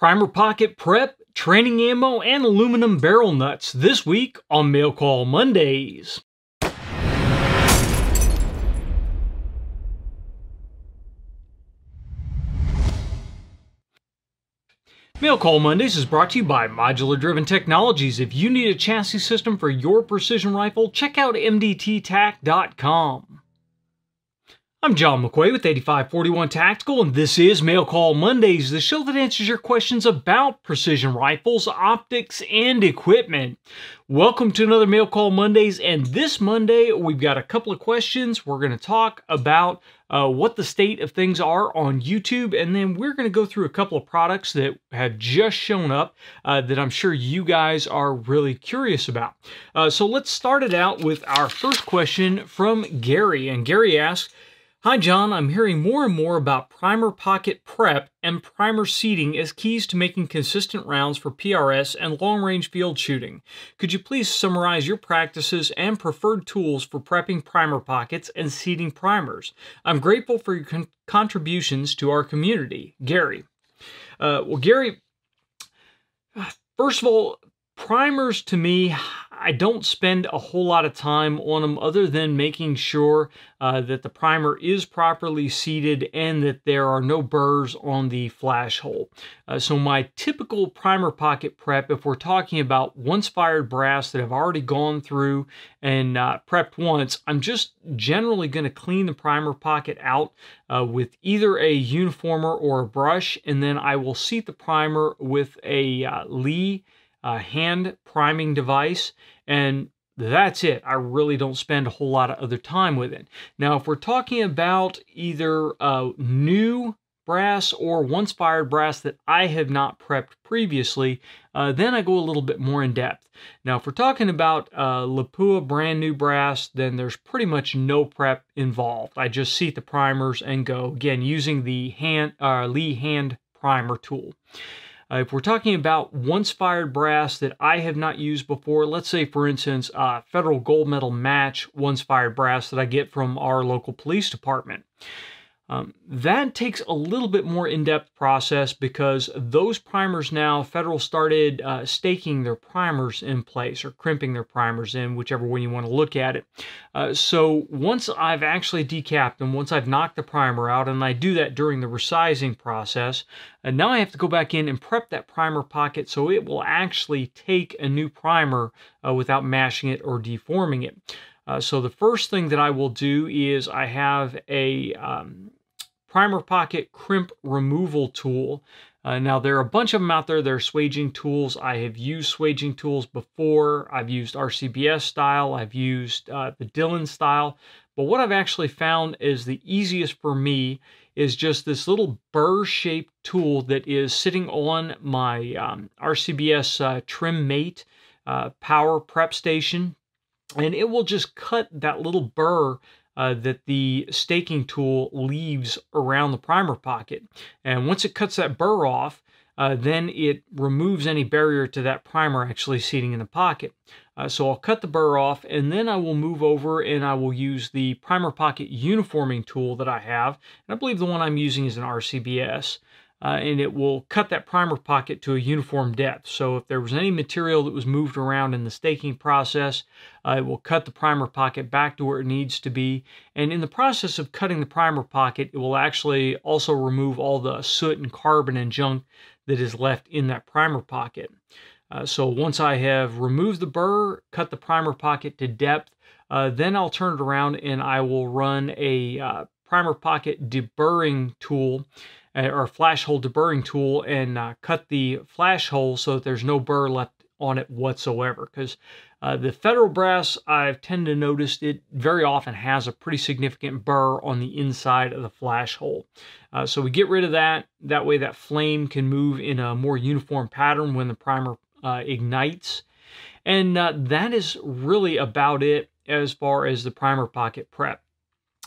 Primer pocket prep, training ammo, and aluminum barrel nuts this week on Mail Call Mondays. Mail Call Mondays is brought to you by Modular Driven Technologies. If you need a chassis system for your precision rifle, check out mdttac.com. I'm John McQuay with 8541 Tactical, and this is Mail Call Mondays, the show that answers your questions about precision rifles, optics, and equipment. Welcome to another Mail Call Mondays, and this Monday we've got a couple of questions. We're going to talk about what the state of things are on YouTube, and then we're going to go through a couple of products that have just shown up that I'm sure you guys are really curious about. So let's start it out with our first question from Gary, and Gary asks, "Hi John, I'm hearing more and more about primer pocket prep and primer seating as keys to making consistent rounds for PRS and long-range field shooting. Could you please summarize your practices and preferred tools for prepping primer pockets and seating primers? I'm grateful for your contributions to our community." Gary. Well, Gary, first of all, primers to me, I don't spend a whole lot of time on them other than making sure that the primer is properly seated and that there are no burrs on the flash hole. So my typical primer pocket prep, if we're talking about once fired brass that have already gone through and prepped once, I'm just generally going to clean the primer pocket out with either a uniformer or a brush, and then I will seat the primer with a Lee hand priming device, and that's it. I really don't spend a whole lot of other time with it. Now, if we're talking about either new brass or once fired brass that I have not prepped previously, then I go a little bit more in depth. Now, if we're talking about Lapua brand new brass, then there's pretty much no prep involved. I just seat the primers and go, again, using the Lee hand primer tool. If we're talking about once fired brass that I have not used before, let's say for instance, Federal Gold Medal Match once fired brass that I get from our local police department. That takes a little bit more in-depth process because those primers now, Federal started staking their primers in place or crimping their primers in, whichever way you want to look at it. So once I've actually decapped them, once I've knocked the primer out, and I do that during the resizing process, and now I have to go back in and prep that primer pocket so it will actually take a new primer without mashing it or deforming it. So the first thing that I will do is I have a primer pocket crimp removal tool. Now there are a bunch of them out there. There are swaging tools. I have used swaging tools before. I've used RCBS style. I've used the Dillon style. But what I've actually found is the easiest for me is just this little burr-shaped tool that is sitting on my RCBS Trim Mate power prep station. And it will just cut that little burr that the staking tool leaves around the primer pocket. And once it cuts that burr off, then it removes any barrier to that primer actually seating in the pocket. So I'll cut the burr off, and then I will move over and I will use the primer pocket uniforming tool that I have. And I believe the one I'm using is an RCBS. And it will cut that primer pocket to a uniform depth. So if there was any material that was moved around in the staking process, it will cut the primer pocket back to where it needs to be. And in the process of cutting the primer pocket, it will actually also remove all the soot and carbon and junk that is left in that primer pocket. So once I have removed the burr, cut the primer pocket to depth, then I'll turn it around and I will run a primer pocket deburring tool or flash hole deburring tool and cut the flash hole so that there's no burr left on it whatsoever. Because the Federal brass, I've tended to notice it very often has a pretty significant burr on the inside of the flash hole. So we get rid of that. That way that flame can move in a more uniform pattern when the primer ignites. And that is really about it as far as the primer pocket prep.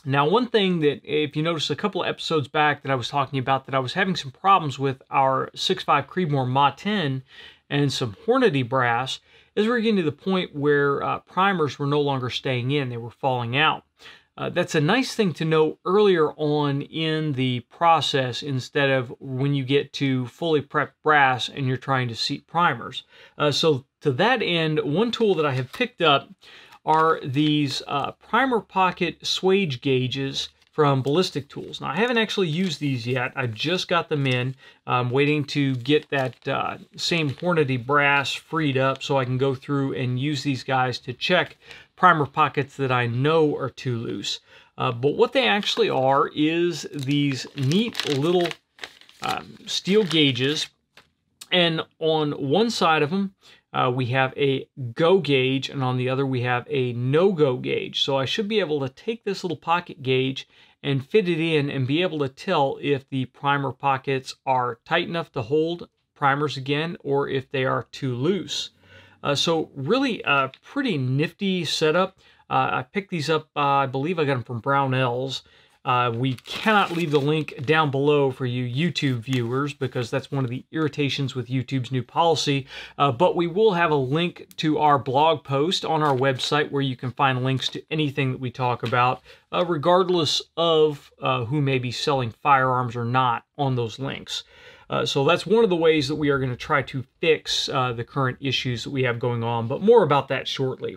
Now, one thing that, if you notice a couple of episodes back that I was talking about, that I was having some problems with our 6.5 Creedmoor Ma-10 and some Hornady brass, is we're getting to the point where primers were no longer staying in, they were falling out. That's a nice thing to know earlier on in the process instead of when you get to fully prepped brass and you're trying to seat primers. So to that end, one tool that I have picked up are these primer pocket swage gauges from Ballistic Tools. Now, I haven't actually used these yet. I just got them in. I'm waiting to get that same Hornady brass freed up so I can go through and use these guys to check primer pockets that I know are too loose. But what they actually are is these neat little steel gauges. And on one side of them, we have a go gauge, and on the other we have a no-go gauge. So I should be able to take this little pocket gauge and fit it in and be able to tell if the primer pockets are tight enough to hold primers again or if they are too loose. So really a pretty nifty setup. I picked these up, I believe I got them from Brownells. We cannot leave the link down below for you YouTube viewers because that's one of the irritations with YouTube's new policy. But we will have a link to our blog post on our website where you can find links to anything that we talk about, regardless of who may be selling firearms or not on those links. So that's one of the ways that we are going to try to fix the current issues that we have going on, but more about that shortly.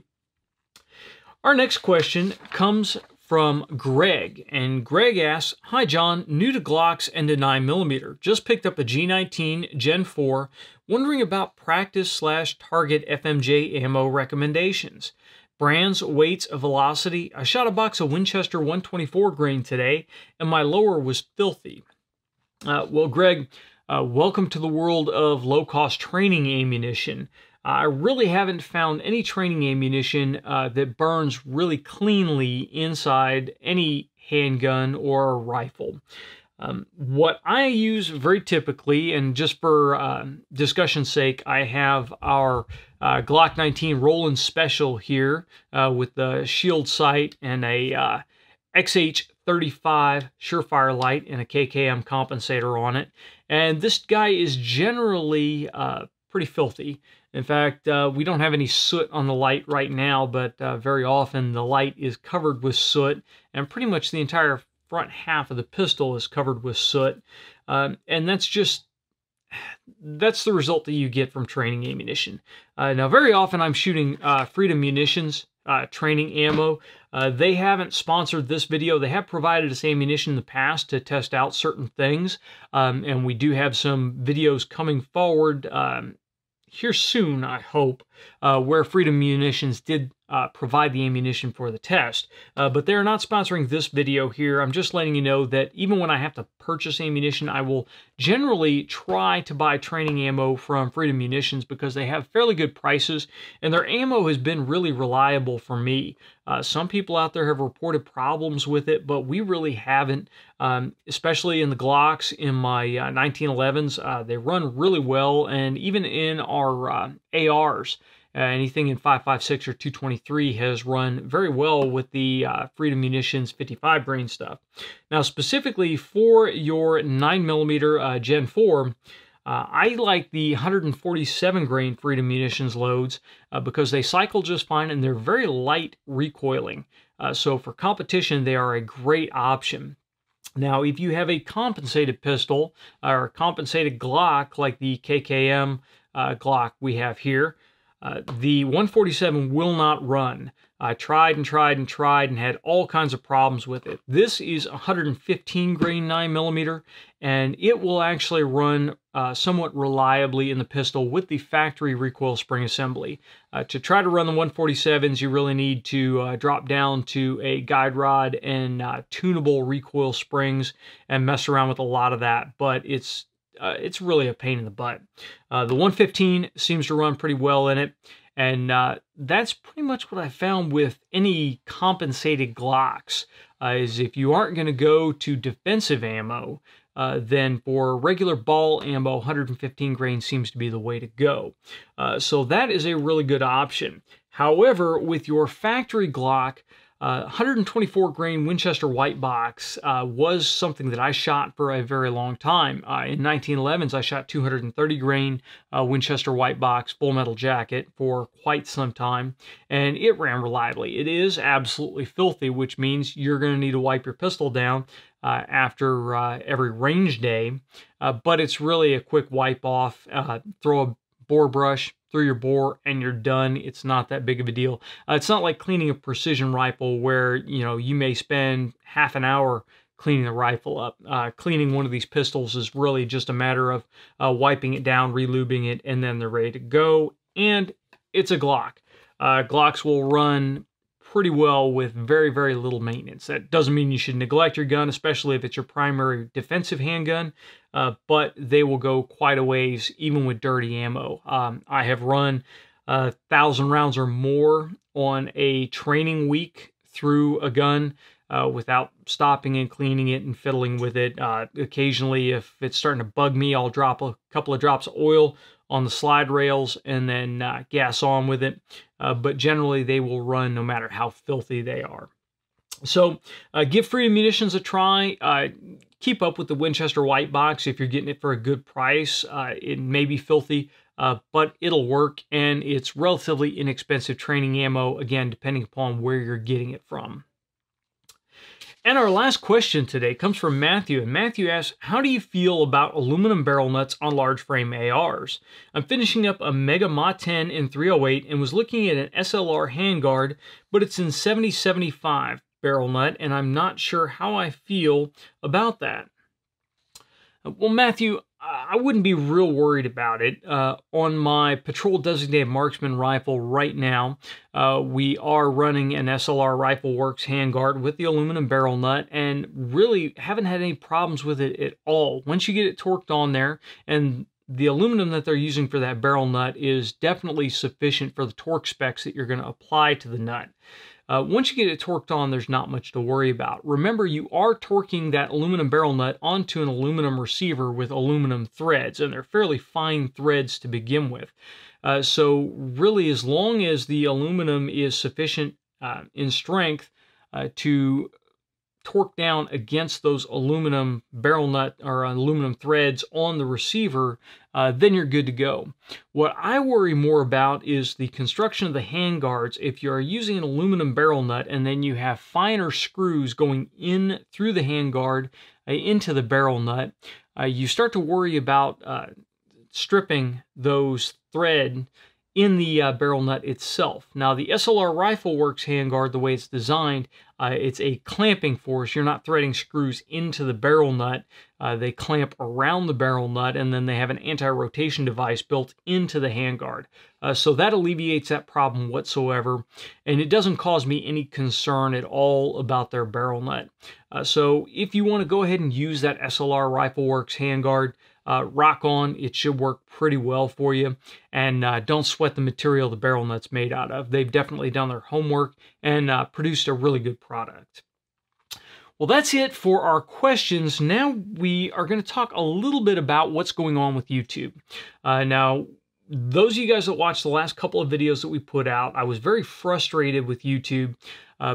Our next question comes from Greg, and Greg asks, "Hi John, new to Glocks and to 9mm. Just picked up a G19 Gen 4, wondering about practice/target FMJ ammo recommendations. Brands, weights, velocity. I shot a box of Winchester 124 grain today, and my lower was filthy." Well, Greg, welcome to the world of low-cost training ammunition. I really haven't found any training ammunition that burns really cleanly inside any handgun or rifle. What I use very typically, and just for discussion's sake, I have our Glock 19 Roland Special here with the shield sight and a XH35 Surefire light and a KKM compensator on it. And this guy is generally pretty filthy. In fact, we don't have any soot on the light right now, but very often the light is covered with soot, and pretty much the entire front half of the pistol is covered with soot. And that's the result that you get from training ammunition. Now, very often I'm shooting Freedom Munitions training ammo. They haven't sponsored this video. They have provided us ammunition in the past to test out certain things, and we do have some videos coming forward here soon, I hope, where Freedom Munitions did provide the ammunition for the test. But they're not sponsoring this video here. I'm just letting you know that even when I have to purchase ammunition, I will generally try to buy training ammo from Freedom Munitions because they have fairly good prices, and their ammo has been really reliable for me. Some people out there have reported problems with it, but we really haven't, especially in the Glocks. In my 1911s, they run really well, and even in our ARs, anything in 5.56 or 223 has run very well with the Freedom Munitions 55 grain stuff. Now, specifically for your 9mm Gen 4, I like the 147 grain Freedom Munitions loads because they cycle just fine and they're very light recoiling. So for competition, they are a great option. Now, if you have a compensated pistol or a compensated Glock like the KKM Glock we have here, the 147 will not run. I tried and tried and tried and had all kinds of problems with it. This is 115 grain 9mm, and it will actually run somewhat reliably in the pistol with the factory recoil spring assembly. To try to run the 147s, you really need to drop down to a guide rod and tunable recoil springs and mess around with a lot of that, but it's really a pain in the butt. The 115 seems to run pretty well in it, and that's pretty much what I found with any compensated Glocks, is if you aren't going to go to defensive ammo, then for regular ball ammo, 115 grain seems to be the way to go. So that is a really good option. However, with your factory Glock, 124 grain Winchester white box was something that I shot for a very long time. In 1911s, I shot 230 grain Winchester white box full metal jacket for quite some time, and it ran reliably. It is absolutely filthy, which means you're going to need to wipe your pistol down after every range day, but it's really a quick wipe off. Throw a bore brush through your bore and you're done. It's not that big of a deal. It's not like cleaning a precision rifle where, you know, you may spend half an hour cleaning the rifle up. Cleaning one of these pistols is really just a matter of wiping it down, relubing it, and then they're ready to go. And it's a Glock. Glocks will run pretty well with very, very little maintenance. That doesn't mean you should neglect your gun, especially if it's your primary defensive handgun, but they will go quite a ways even with dirty ammo. I have run 1,000 rounds or more on a training week through a gun without stopping and cleaning it and fiddling with it. Occasionally, if it's starting to bug me, I'll drop a couple of drops of oil on the slide rails and then gas on with it. But generally, they will run no matter how filthy they are. So give Freedom Munitions a try. Keep up with the Winchester white box if you're getting it for a good price. It may be filthy, but it'll work, and it's relatively inexpensive training ammo, again, depending upon where you're getting it from. And our last question today comes from Matthew, and Matthew asks, how do you feel about aluminum barrel nuts on large frame ARs? I'm finishing up a Mega Ma-10 in 308 and was looking at an SLR handguard, but it's in 70-75 barrel nut, and I'm not sure how I feel about that. Well, Matthew, I wouldn't be real worried about it. On my Patrol Designated Marksman rifle right now, we are running an SLR Rifle Works handguard with the aluminum barrel nut and really haven't had any problems with it at all. Once you get it torqued on there, and the aluminum that they're using for that barrel nut is definitely sufficient for the torque specs that you're going to apply to the nut. Once you get it torqued on, there's not much to worry about. Remember, you are torquing that aluminum barrel nut onto an aluminum receiver with aluminum threads, and they're fairly fine threads to begin with. So really, as long as the aluminum is sufficient in strength to torque down against those aluminum barrel nut or aluminum threads on the receiver, then you're good to go. What I worry more about is the construction of the handguards. If you're using an aluminum barrel nut and then you have finer screws going in through the handguard into the barrel nut, you start to worry about stripping those thread in the barrel nut itself. Now, the SLR Rifle Works handguard, the way it's designed, it's a clamping force. You're not threading screws into the barrel nut. They clamp around the barrel nut, and then they have an anti-rotation device built into the handguard. So that alleviates that problem whatsoever, and it doesn't cause me any concern at all about their barrel nut. So if you want to go ahead and use that SLR Rifle Works handguard, rock on. It should work pretty well for you, and don't sweat the material the barrel nut's made out of. They've definitely done their homework and produced a really good product. Well, that's it for our questions. Now we are going to talk a little bit about what's going on with YouTube. Now, those of you guys that watched the last couple of videos that we put out, I was very frustrated with YouTube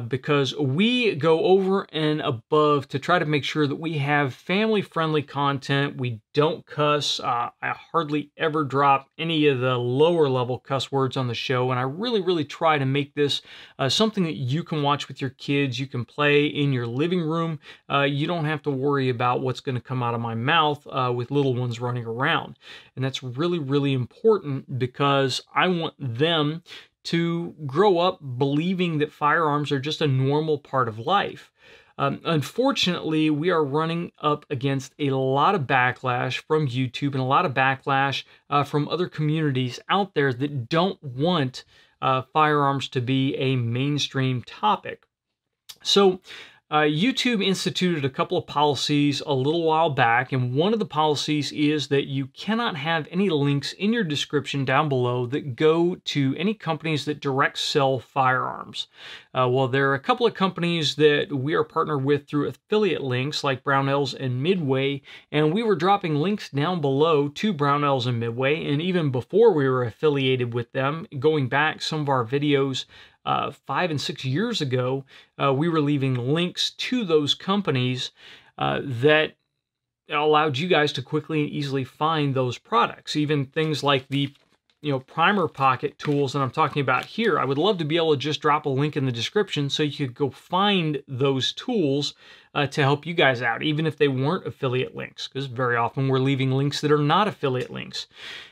because we go over and above to try to make sure that we have family-friendly content. We don't cuss. I hardly ever drop any of the lower-level cuss words on the show, and I really try to make this something that you can watch with your kids. You can play in your living room. You don't have to worry about what's going to come out of my mouth with little ones running around. And that's really important because I want them to grow up believing that firearms are just a normal part of life. Unfortunately, we are running up against a lot of backlash from YouTube and a lot of backlash from other communities out there that don't want firearms to be a mainstream topic. So YouTube instituted a couple of policies a little while back, and one of the policies is that you cannot have any links in your description down below that go to any companies that direct sell firearms. Well, there are a couple of companies that we are partnered with through affiliate links like Brownells and Midway, and we were dropping links down below to Brownells and Midway, and even before we were affiliated with them, going back some of our videos 5 and 6 years ago, we were leaving links to those companies that allowed you guys to quickly and easily find those products. Even things like the primer pocket tools that I'm talking about here. I would love to be able to just drop a link in the description so you could go find those tools to help you guys out, even if they weren't affiliate links, because very often we're leaving links that are not affiliate links.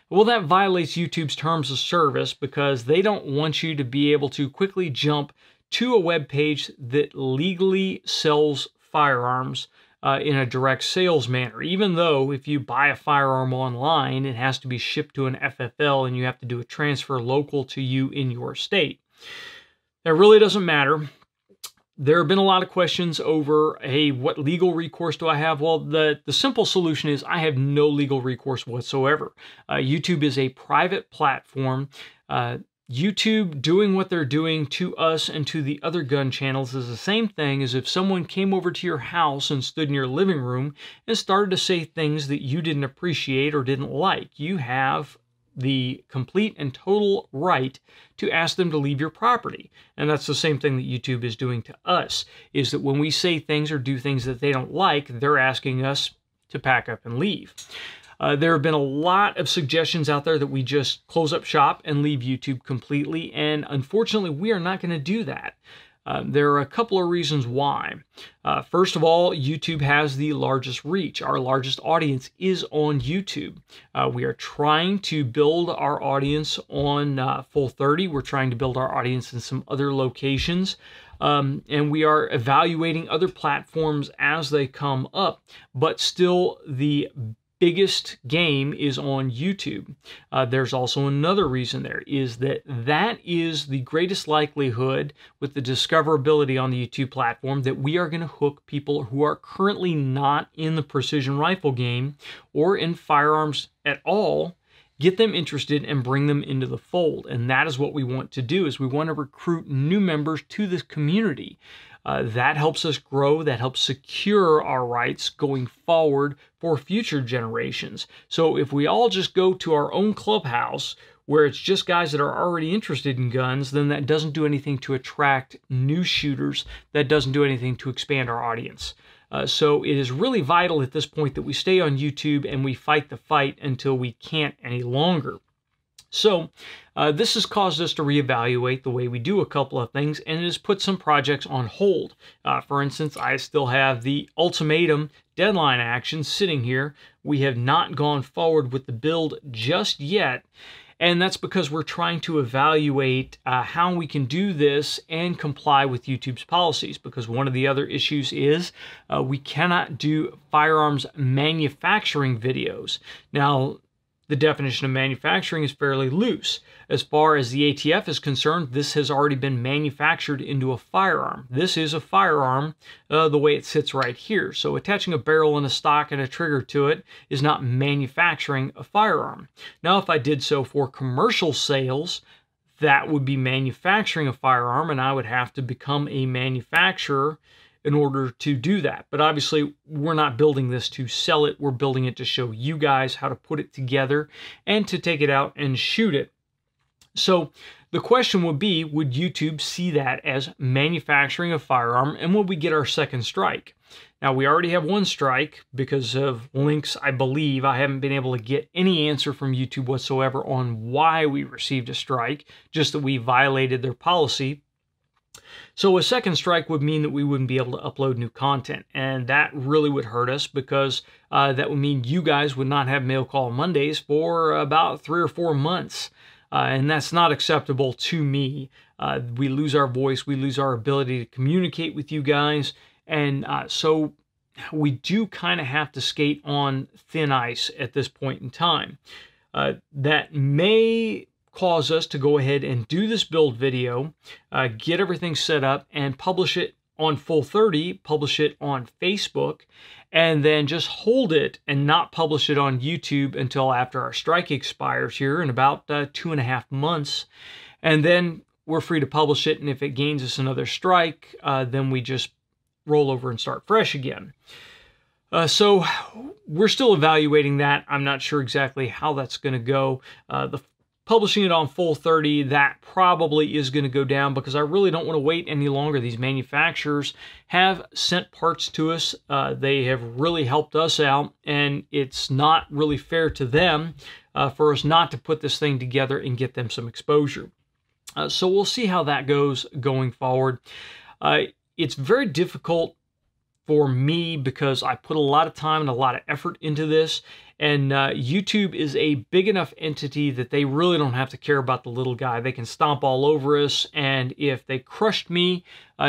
Well, that violates YouTube's terms of service because they don't want you to be able to quickly jump to a web page that legally sells firearms in a direct sales manner, even though if you buy a firearm online, it has to be shipped to an FFL and you have to do a transfer local to you in your state. That really doesn't matter. There have been a lot of questions over, hey, what legal recourse do I have? Well, the simple solution is I have no legal recourse whatsoever. YouTube is a private platform. YouTube doing what they're doing to us and to the other gun channels is the same thing as if someone came over to your house and stood in your living room and started to say things that you didn't appreciate or didn't like. You have the complete and total right to ask them to leave your property. And that's the same thing that YouTube is doing to us, is that when we say things or do things that they don't like, they're asking us to pack up and leave. There have been a lot of suggestions out there that we just close up shop and leave YouTube completely, and unfortunately, we are not going to do that. There are a couple of reasons why. First of all, YouTube has the largest reach. Our largest audience is on YouTube. We are trying to build our audience on Full30. We're trying to build our audience in some other locations. And we are evaluating other platforms as they come up, but still the biggest game is on YouTube. There's also another reason there, is that is the greatest likelihood with the discoverability on the YouTube platform that we are going to hook people who are currently not in the precision rifle game or in firearms at all, get them interested and bring them into the fold. And that is what we want to do, is we want to recruit new members to this community. That helps us grow, that helps secure our rights going forward for future generations. So if we all just go to our own clubhouse where it's just guys that are already interested in guns, then that doesn't do anything to attract new shooters. That doesn't do anything to expand our audience. So it is really vital at this point that we stay on YouTube and we fight the fight until we can't any longer. So this has caused us to reevaluate the way we do a couple of things, and it has put some projects on hold. For instance, I still have the ultimatum deadline action sitting here. We have not gone forward with the build just yet, and that's because we're trying to evaluate how we can do this and comply with YouTube's policies, because one of the other issues is we cannot do firearms manufacturing videos. Now, the definition of manufacturing is fairly loose. As far as the ATF is concerned, this has already been manufactured into a firearm. This is a firearm the way it sits right here. So attaching a barrel and a stock and a trigger to it is not manufacturing a firearm. Now, if I did so for commercial sales, that would be manufacturing a firearm, and I would have to become a manufacturer in order to do that. But obviously, we're not building this to sell it. We're building it to show you guys how to put it together and to take it out and shoot it. So the question would be, would YouTube see that as manufacturing a firearm, and would we get our second strike? Now, we already have one strike because of links, I believe. I haven't been able to get any answer from YouTube whatsoever on why we received a strike, just that we violated their policy. So a second strike would mean that we wouldn't be able to upload new content, and that really would hurt us, because that would mean you guys would not have Mail Call Mondays for about 3 or 4 months, and that's not acceptable to me. We lose our voice, we lose our ability to communicate with you guys, and so we do kind of have to skate on thin ice at this point in time. That may cause us to go ahead and do this build video, get everything set up, and publish it on Full30, publish it on Facebook, and then just hold it and not publish it on YouTube until after our strike expires here in about 2.5 months. And then we're free to publish it, and if it gains us another strike, then we just roll over and start fresh again. So we're still evaluating that. I'm not sure exactly how that's going to go. The publishing it on full 30, that probably is going to go down because I really don't want to wait any longer. These manufacturers have sent parts to us. They have really helped us out, and it's not really fair to them for us not to put this thing together and get them some exposure. So we'll see how that goes going forward. It's very difficult for me because I put a lot of time and a lot of effort into this, and YouTube is a big enough entity that they really don't have to care about the little guy. They can stomp all over us, and if they crushed me,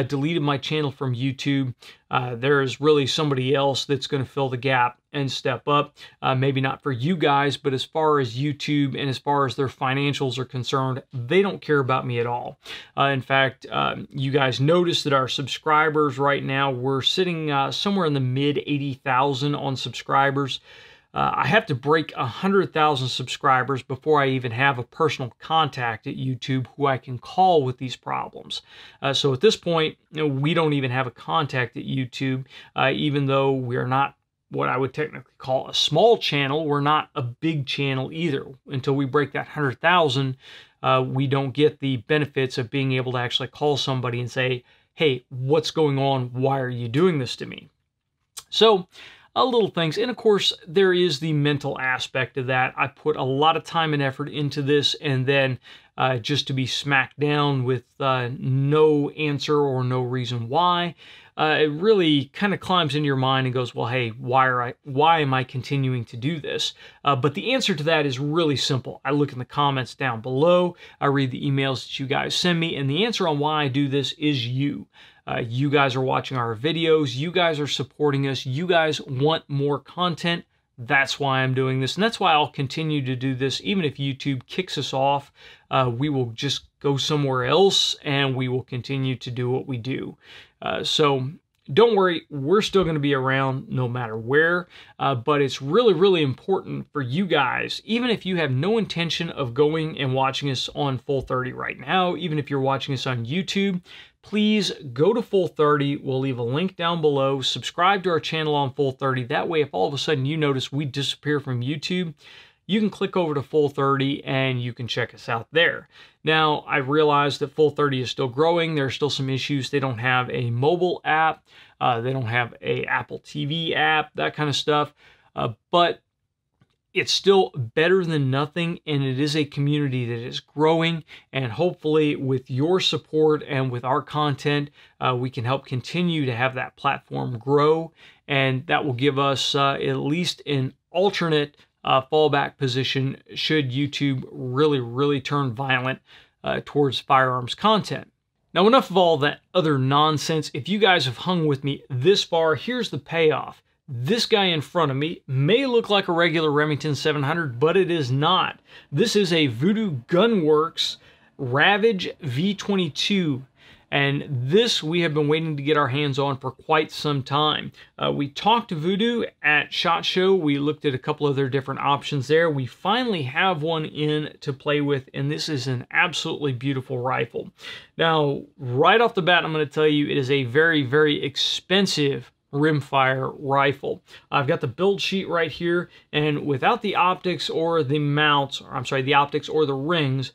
deleted my channel from YouTube, there's really somebody else that's going to fill the gap and step up. Maybe not for you guys, but as far as YouTube and as far as their financials are concerned, they don't care about me at all. In fact, you guys notice that our subscribers right now, we're sitting somewhere in the mid 80,000 on subscribers. I have to break 100,000 subscribers before I even have a personal contact at YouTube who I can call with these problems. So at this point, we don't even have a contact at YouTube, even though we're not what I would technically call a small channel. We're not a big channel either. Until we break that 100,000, we don't get the benefits of being able to actually call somebody and say, hey, what's going on? Why are you doing this to me? So, little things. And of course, there is the mental aspect of that. I put a lot of time and effort into this, and then just to be smacked down with no answer or no reason why, it really kind of climbs into your mind and goes, well, hey, why am I continuing to do this? But the answer to that is really simple. I look in the comments down below. I read the emails that you guys send me, and the answer on why I do this is you. You guys are watching our videos. You guys are supporting us. You guys want more content. That's why I'm doing this, and that's why I'll continue to do this. Even if YouTube kicks us off, we will just go somewhere else, and we will continue to do what we do. So don't worry, we're still going to be around no matter where, but it's really, really important for you guys, even if you have no intention of going and watching us on full 30 right now, even if you're watching us on YouTube, please go to full 30. We'll leave a link down below. Subscribe to our channel on full 30. That way, if all of a sudden you notice we disappear from YouTube, you can click over to full 30 and you can check us out there. Now, I realize that full 30 is still growing. There are still some issues. They don't have a mobile app. They don't have a Apple TV app, that kind of stuff. But it's still better than nothing, and it is a community that is growing, and hopefully with your support and with our content, we can help continue to have that platform grow, and that will give us at least an alternate fallback position should YouTube really turn violent towards firearms content. Now, enough of all that other nonsense. If you guys have hung with me this far, here's the payoff. This guy in front of me may look like a regular Remington 700, but it is not. This is a VuDoo Gunworks Ravage V22, and this we have been waiting to get our hands on for quite some time. We talked to VuDoo at SHOT Show. We looked at a couple of their different options there. We finally have one in to play with, and this is an absolutely beautiful rifle. Now, right off the bat, I'm going to tell you it is a very expensive rimfire rifle. I've got the build sheet right here, and without the optics or the mounts, or I'm sorry, the optics or the rings,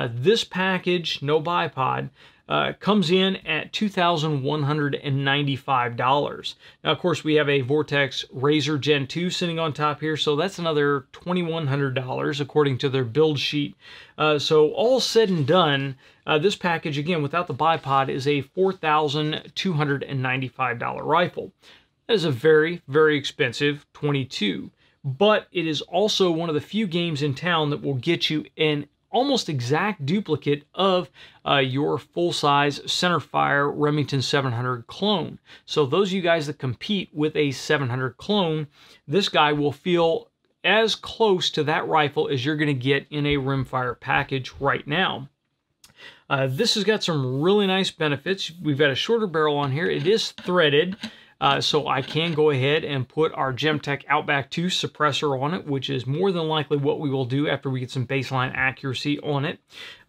this package, no bipod, comes in at $2,195. Now, of course, we have a Vortex Razor Gen 2 sitting on top here, so that's another $2,100 according to their build sheet. So all said and done, this package, again, without the bipod, is a $4,295 rifle. That is a very expensive 22, but it is also one of the few games in town that will get you an almost exact duplicate of your full-size centerfire Remington 700 clone. So those of you guys that compete with a 700 clone, this guy will feel as close to that rifle as you're going to get in a rimfire package right now. This has got some really nice benefits. We've got a shorter barrel on here. It is threaded. So I can go ahead and put our Gemtech Outback 2 suppressor on it, which is more than likely what we will do after we get some baseline accuracy on it.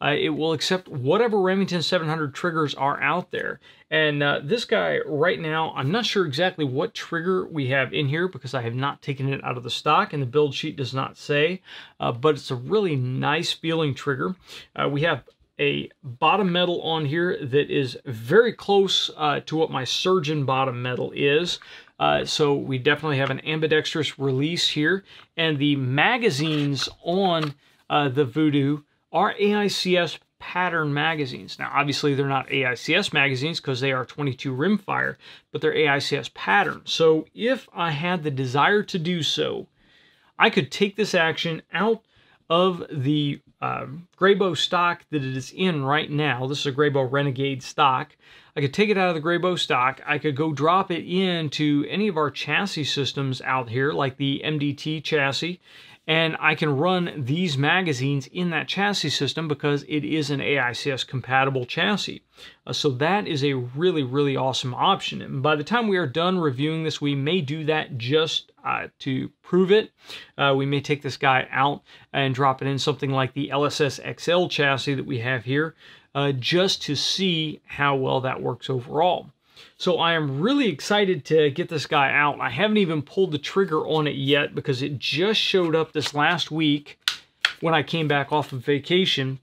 It will accept whatever Remington 700 triggers are out there. And this guy right now, I'm not sure exactly what trigger we have in here because I have not taken it out of the stock and the build sheet does not say, but it's a really nice feeling trigger. We have a bottom metal on here that is very close to what my Surgeon bottom metal is. So we definitely have an ambidextrous release here. And the magazines on the VuDoo are AICS pattern magazines. Now, obviously, they're not AICS magazines because they are 22 rimfire, but they're AICS pattern. So if I had the desire to do so, I could take this action out of the Graybow stock that it is in right now. This is a Graybow Renegade stock. I could take it out of the Graybow stock. I could go drop it into any of our chassis systems out here, like the MDT chassis, and I can run these magazines in that chassis system because it is an AICS compatible chassis. So that is a really, really awesome option. And by the time we are done reviewing this, we may do that just to prove it. We may take this guy out and drop it in something like the LSS XL chassis that we have here, just to see how well that works overall. So I am really excited to get this guy out. I haven't even pulled the trigger on it yet because it just showed up this last week when I came back off of vacation.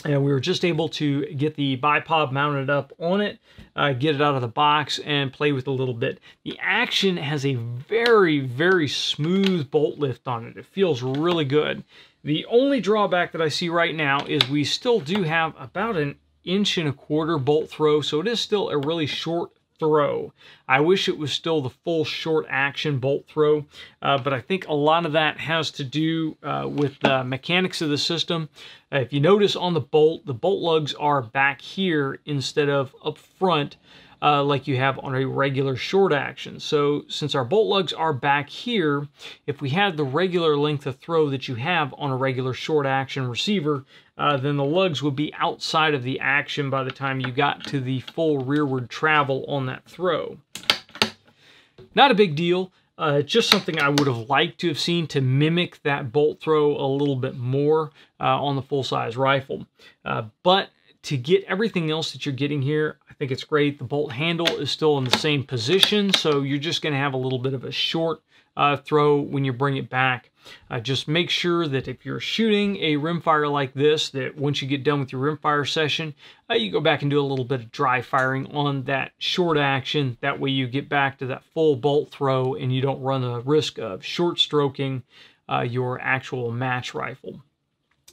And we were just able to get the bipod mounted up on it, get it out of the box, and play with it a little bit. The action has a very, very smooth bolt lift on it. It feels really good. The only drawback that I see right now is we still do have about an 1.25 inch bolt throw, so it is still a really short throw. I wish it was still the full short action bolt throw, but I think a lot of that has to do with the mechanics of the system. If you notice on the bolt lugs are back here instead of up front like you have on a regular short action. So since our bolt lugs are back here, if we had the regular length of throw that you have on a regular short action receiver, then the lugs would be outside of the action by the time you got to the full rearward travel on that throw. Not a big deal. Just something I would have liked to have seen to mimic that bolt throw a little bit more on the full-size rifle. But to get everything else that you're getting here, I think it's great. The bolt handle is still in the same position, so you're just going to have a little bit of a short throw when you bring it back. Just make sure that if you're shooting a rimfire like this, that once you get done with your rimfire session, you go back and do a little bit of dry firing on that short action. That way you get back to that full bolt throw and you don't run the risk of short stroking your actual match rifle.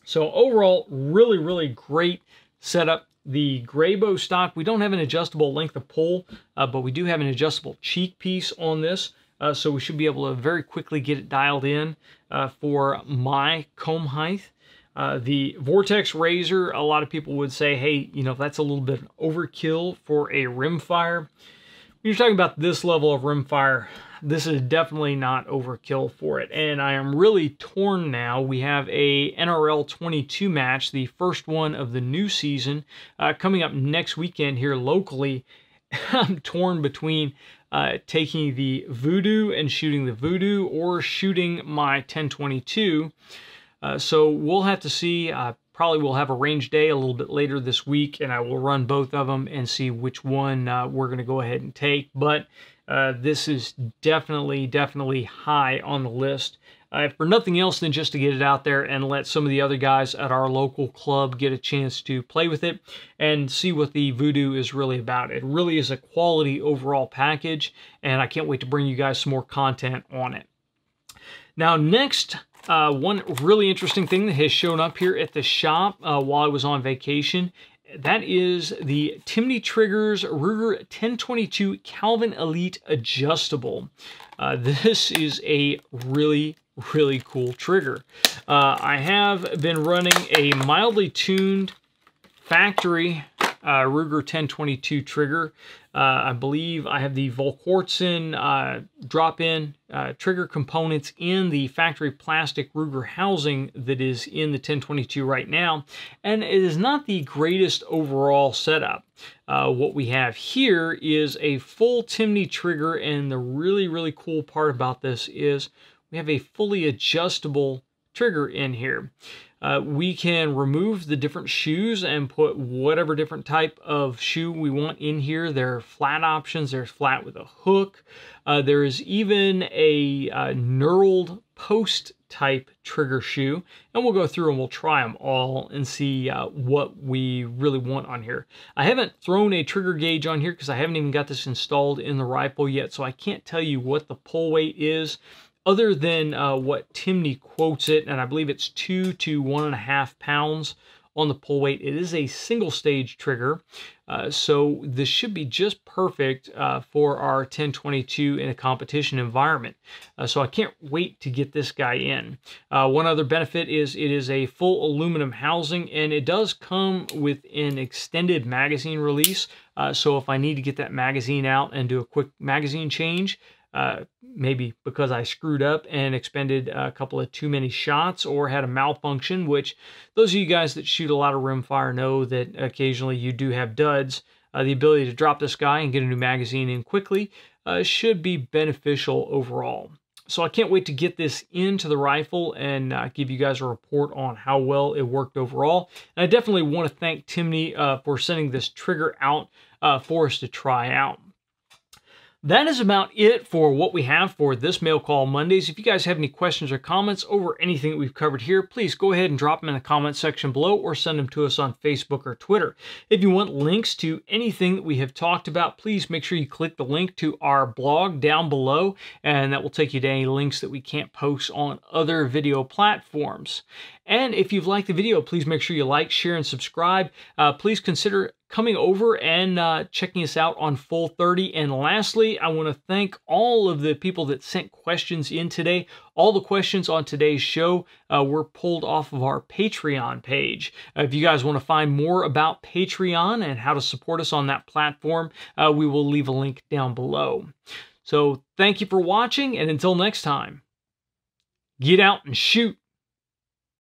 So overall, really, really great setup. The Graybow stock, we don't have an adjustable length of pull, but we do have an adjustable cheek piece on this. So we should be able to very quickly get it dialed in for my comb height. The Vortex Razor, a lot of people would say, hey, you know, that's a little bit overkill for a rimfire. When you're talking about this level of rimfire, this is definitely not overkill for it. And I am really torn now. We have a NRL 22 match, the first one of the new season, coming up next weekend here locally. I'm torn between taking the VuDoo and shooting the VuDoo or shooting my 1022. So we'll have to see. Probably we'll have a range day a little bit later this week, and I will run both of them and see which one we're going to go ahead and take. But this is definitely high on the list. For nothing else than just to get it out there and let some of the other guys at our local club get a chance to play with it and see what the VuDoo is really about. It really is a quality overall package, and I can't wait to bring you guys some more content on it. Now next, one really interesting thing that has shown up here at the shop while I was on vacation, that is the Timney Triggers Ruger 1022 Calvin Elite Adjustable. This is a really cool trigger. I have been running a mildly tuned factory Ruger 1022 trigger. I believe I have the Volquartsen drop-in trigger components in the factory plastic Ruger housing that is in the 1022 right now, and it is not the greatest overall setup. What we have here is a full Timney trigger, and the really cool part about this is we have a fully adjustable trigger in here. We can remove the different shoes and put whatever different type of shoe we want in here. There are flat options. There's flat with a hook. There is even a knurled post type trigger shoe, and we'll go through and we'll try them all and see what we really want on here. I haven't thrown a trigger gauge on here because I haven't even got this installed in the rifle yet, so I can't tell you what the pull weight is, other than what Timney quotes it, and I believe it's 2 to 1.5 pounds on the pull weight. It is a single stage trigger, so this should be just perfect for our 1022 in a competition environment. So I can't wait to get this guy in. One other benefit is it is a full aluminum housing, and it does come with an extended magazine release. So if I need to get that magazine out and do a quick magazine change, maybe because I screwed up and expended a couple of too many shots or had a malfunction, which those of you guys that shoot a lot of rimfire know that occasionally you do have duds. The ability to drop this guy and get a new magazine in quickly should be beneficial overall. So I can't wait to get this into the rifle and give you guys a report on how well it worked overall. And I definitely want to thank Timney for sending this trigger out for us to try out. That is about it for what we have for this Mail Call Mondays. If you guys have any questions or comments over anything that we've covered here, please go ahead and drop them in the comment section below or send them to us on Facebook or Twitter. If you want links to anything that we have talked about, please make sure you click the link to our blog down below, and that will take you to any links that we can't post on other video platforms. And if you've liked the video, please make sure you like, share, and subscribe. Please consider coming over and checking us out on Full 30. And lastly, I want to thank all of the people that sent questions in today. All the questions on today's show were pulled off of our Patreon page. If you guys want to find more about Patreon and how to support us on that platform, we will leave a link down below. So thank you for watching, and until next time, get out and shoot.